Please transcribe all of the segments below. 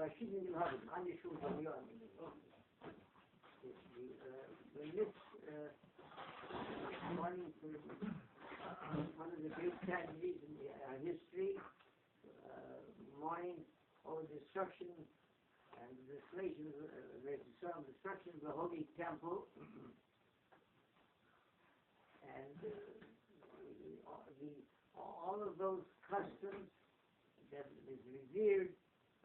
Rashid will have it. On the shoes of your when this morning for one of the great tragedies in our history, mourning over destruction and destruction of the Holy Temple, and all of those customs that is revered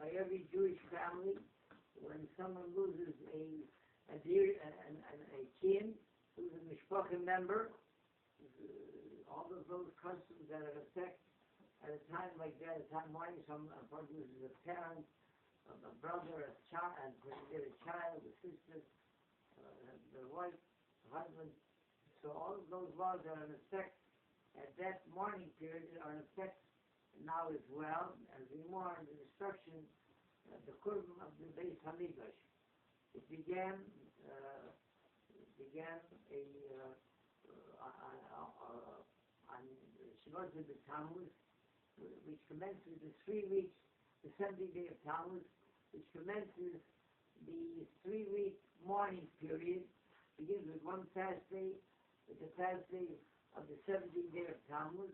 by every Jewish family. When someone loses a kin, who's a mishpacha member, all of those customs that are in effect at a time like that, at a time when someone loses a parent, a brother, a child, a sister, the wife, the husband. So all of those laws are in effect at that mourning period are in effect now as well, as we mourn the destruction, the Kurban of the Beis Hamikdash. It began on Shavuot of the Tammuz, which commences the 3 weeks, the 70th day of Tammuz, which commences the 3-week mourning period, begins with one fast day, with the fast day of the 70th day of Tammuz,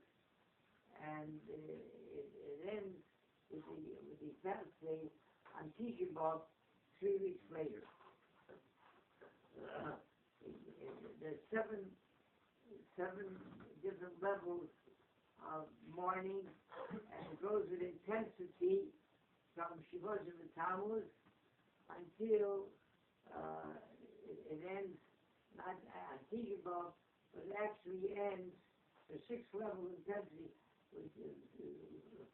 and it ends with the fast day on Tisha 3 weeks later. There's seven different levels of mourning, and it goes with intensity from Shavuot of the Tammuz until it ends not on Tisha B'Av, but it actually ends the 6th level of intensity.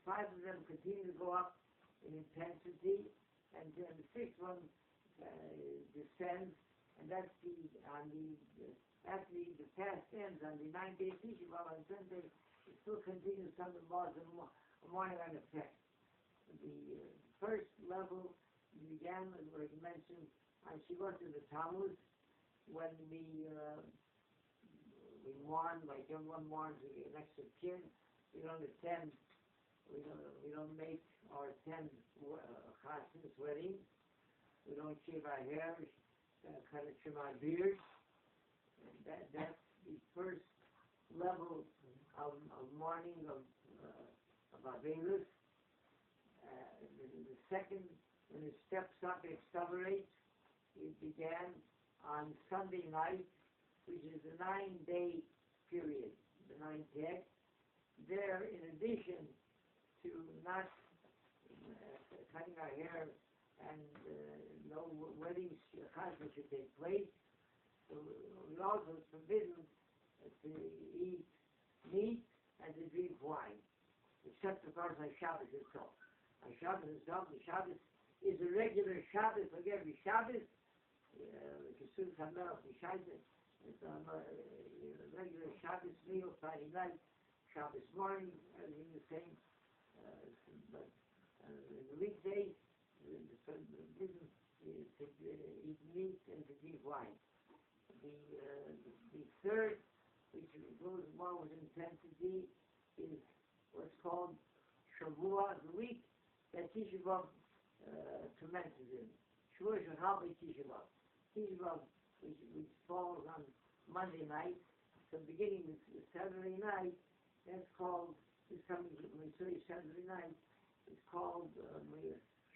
Five of them continue to go up in intensity, and then the 6th one descends, and that's after the fast ends on the 9th day of Tisha B'Av. On 10th day, it still continues some of the laws of mourning on effect. The first level began, as was mentioned, on Shavuot of the Tammuz, when we mourn like everyone mourns the next of kin. We don't attend. We don't make or attend chasnas, weddings. We don't shave our hair, cut and trim our beards. And that's the first level of mourning of Avelus. The second, when it steps up, it accelerates. It began on Sunday night, which is the 9-day period, the 9th day. There, in addition to not cutting our hair and no weddings, chasnas should take place, we also forbidden to eat meat and to drink wine, except of course on Shabbos itself. On Shabbos itself, the Shabbos is a regular Shabbos like every Shabbos. It's a regular Shabbos meal, Friday night, Shabbos morning, everything the same. But the weekdays, the forbidden is to eat meat and to drink wine. The third, which goes more with intensity, is what's called Shavua, the week that Tisha B'Av commences in. Shavua Shachal Tisha B'Av. Tisha B'Av, which falls on Monday night, so beginning with Saturday night, that's called, this coming, when we say Saturday night, it's called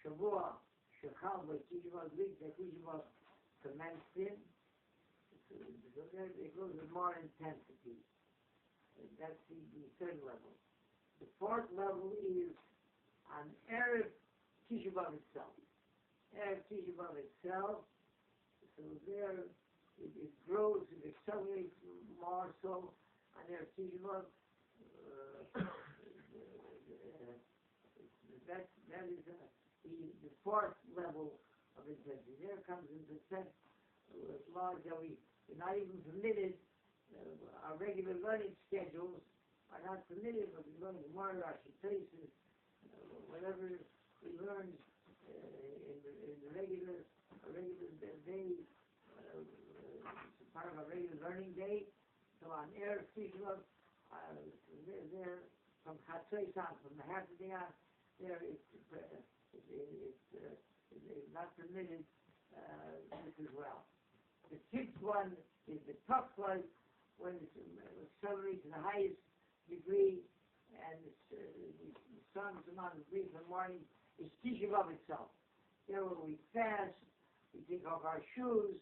Shavua Shachal Tisha B'Av, the week that Tisha B'Av commenced in. So there it goes with more intensity. That's the third level. The fourth level is on Erev Tisha B'Av itself. Erev Tisha B'Av itself, so there it grows, it accelerates more so on Erev Tisha B'Av. That is the fourth level of intensity. There comes into effect laws that we're not even permitted, our regular learning schedules are not permitted, but we learn the Gemara, Rashi, places, whatever we learn in the regular day, part of our regular learning day. So on Erev Tisha B'Av, there from Chatzos on, from the half of the day on, there it's it's not permitted this as well. The sixth one is the tough one, when it's celebrated to the highest degree, and the sun's amount of degrees in the morning, is Tisha B'Av itself. There where we fast, we take off our shoes,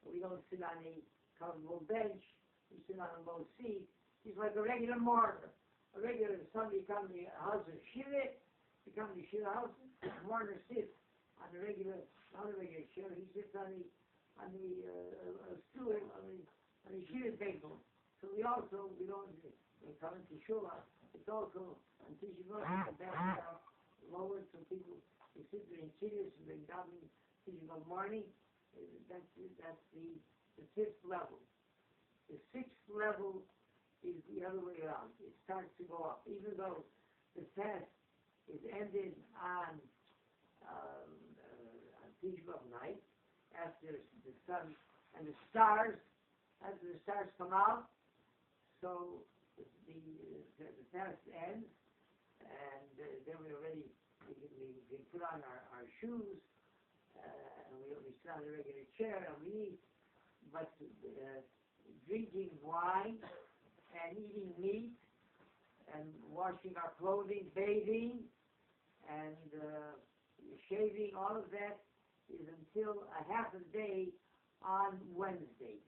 we don't sit on a comfortable bench, we sit on a low seat. It's like a regular mourner. A regular, somebody comes to the house of Shiva, he comes to the Shiva house, the mourner sits on the regular, not a regular chair, he sits on the stool, on the Shiva table. So we don't, we come into Shula, it's also on Tisha B'Av, the back lowered, so people, they sit there in Chiddush, and they daven Tisha B'Av morning. That's the fifth level. The sixth level is the other way around. It starts to go up, even though the fast is ended on Tisha B'Av night, after the sun and the stars, after the stars come out. So the fast ends, and then we can put on our shoes, and we sit on the regular chair and we eat. But drinking wine and eating meat and washing our clothing, bathing and shaving, all of that is until a half a day on Wednesday.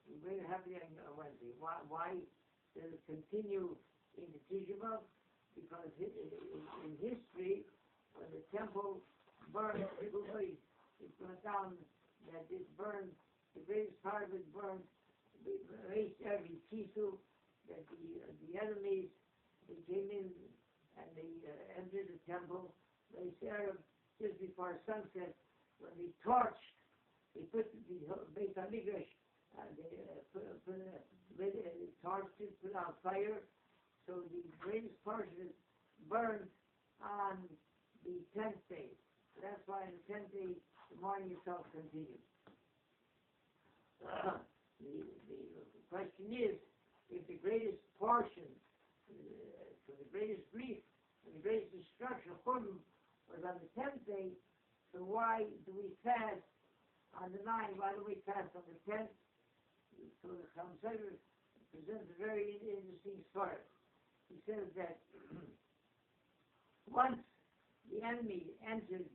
We're going to have it on Wednesday. Why does it continue into Tisha B'Av? Because in history, when the temple burned, everybody, it went down that it burned, the greatest part of it burned, erased every Tisha, that the enemies, they came in and they entered the temple. They said just before sunset, when they torched, they put the Beit HaMikdash, they torched it, put out fire. So the greatest portion burned on the 10th day. So that's why on the 10th day, the morning itself continues. The question is, if the greatest portion, for the greatest grief and the greatest destruction of Churban was on the 10th day, so why do we fast on the 9th? Why do we fast on the 10th? So the Chaim presents a very interesting story. He says that once the enemy entered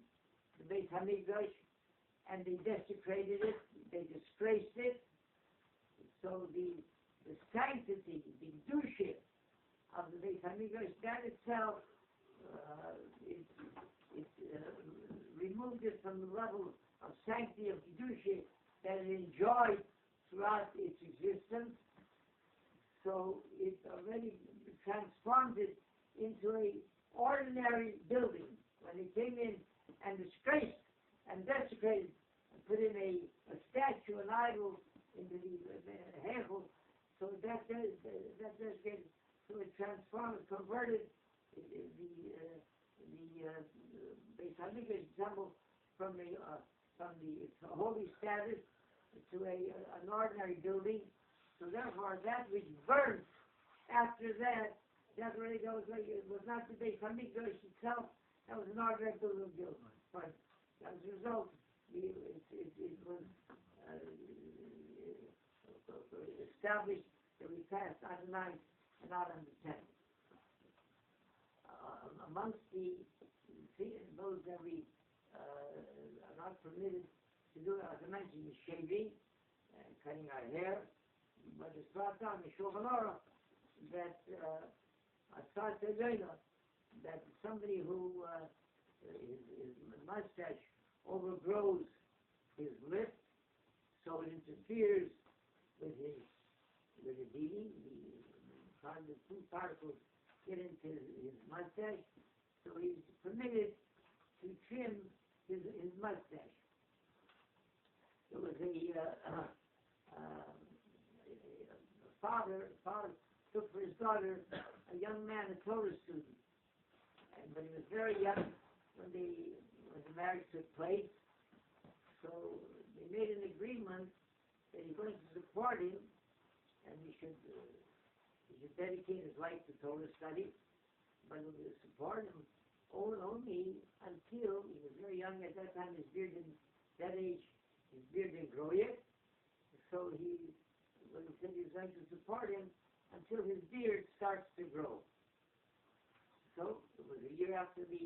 the Beit HaMikdash and they desecrated it, they disgraced it, so the sanctity, the kedusha of the Beit HaMikdash, that itself, it removed it from the level of sanctity of kedusha that it enjoyed throughout its existence. So it already transformed it into a ordinary building. When it came in and disgraced and desecrated and put in a statue, an idol, into the Hechel, so that desecrated, so it transformed, converted the Beit HaMikdash temple from the holy status to an ordinary building. So therefore, that which burned after that really goes like it was not the Beit HaMikdash itself. That was an ordinary building. But as a result, it was established that we passed on the 9th and not on the 10th. Amongst those that we are not permitted to do, as I mentioned, is shaving and cutting our hair. But it's brought down in Shulchan Aruch that that somebody who his mustache overgrows his lip, so it interferes with his eating. The food particles get into his mustache, so he's permitted to trim his mustache. There was a father took for his daughter a young man, a Torah student, but he was very young when the marriage took place. So they made an agreement that he's going to support him, and he should dedicate his life to Torah study, but he will support him only until he was very young at that time. That age, his beard didn't grow yet. So when he said he was going to support him until his beard starts to grow. So it was a year after the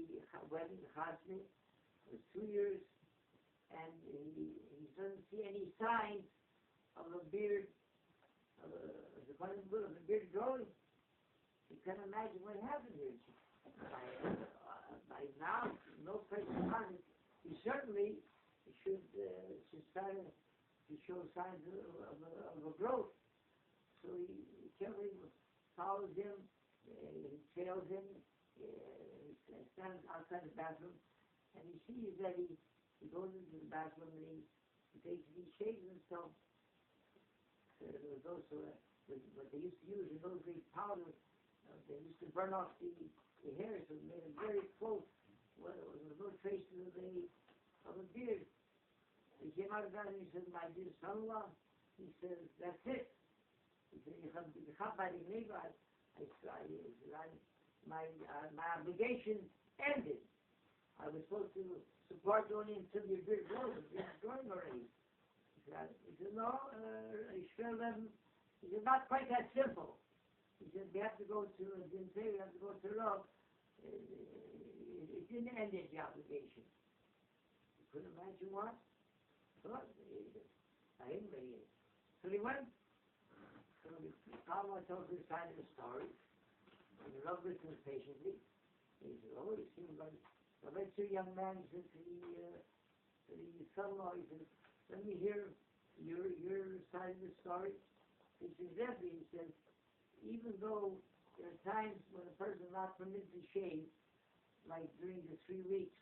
wedding, the chasna. It was 2 years, and he doesn't see any signs of a beard, of a beard growing. You can imagine what happened here. By now, no place to find it. He certainly should start to show signs of a growth. So he carefully follows him, he trails him, he stands outside the bathroom, and he sees that he goes into the bathroom and he shaves himself. There was also what they used to use in those days, powder. They used to burn off the hair, so it made it very close. Well, there was no trace of a beard. He came out of that and he said, "My dear son-in-law," he says, "that's it." He said, my obligation ended. I was supposed to support only until your beard grows. It's growing already. He said, "No, he said, not quite that simple." He said, "We have to go to, didn't say we have to go to Rav. It didn't end the obligation." You couldn't imagine what? So he went. So the Talmud told his side of the story, and the Rav listened patiently. He said, "Oh, it seems like a very young man," he said to the son-in-law, he said, "Let me hear your side of the story." He said, "Rabbi," he said, "even though there are times when a person is not permitted to shave, like during the 3 weeks,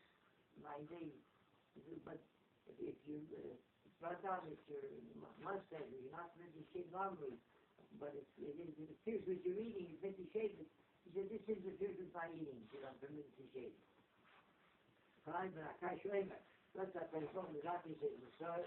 9 days, he said, but if you brought down with your mustache, you're not permitted to shave normally, but it interferes with your eating, you're permitted to shave it." He said, "This interferes with my eating, so I'm permitted to shave." Let's not play phone with that. He said, "Sir,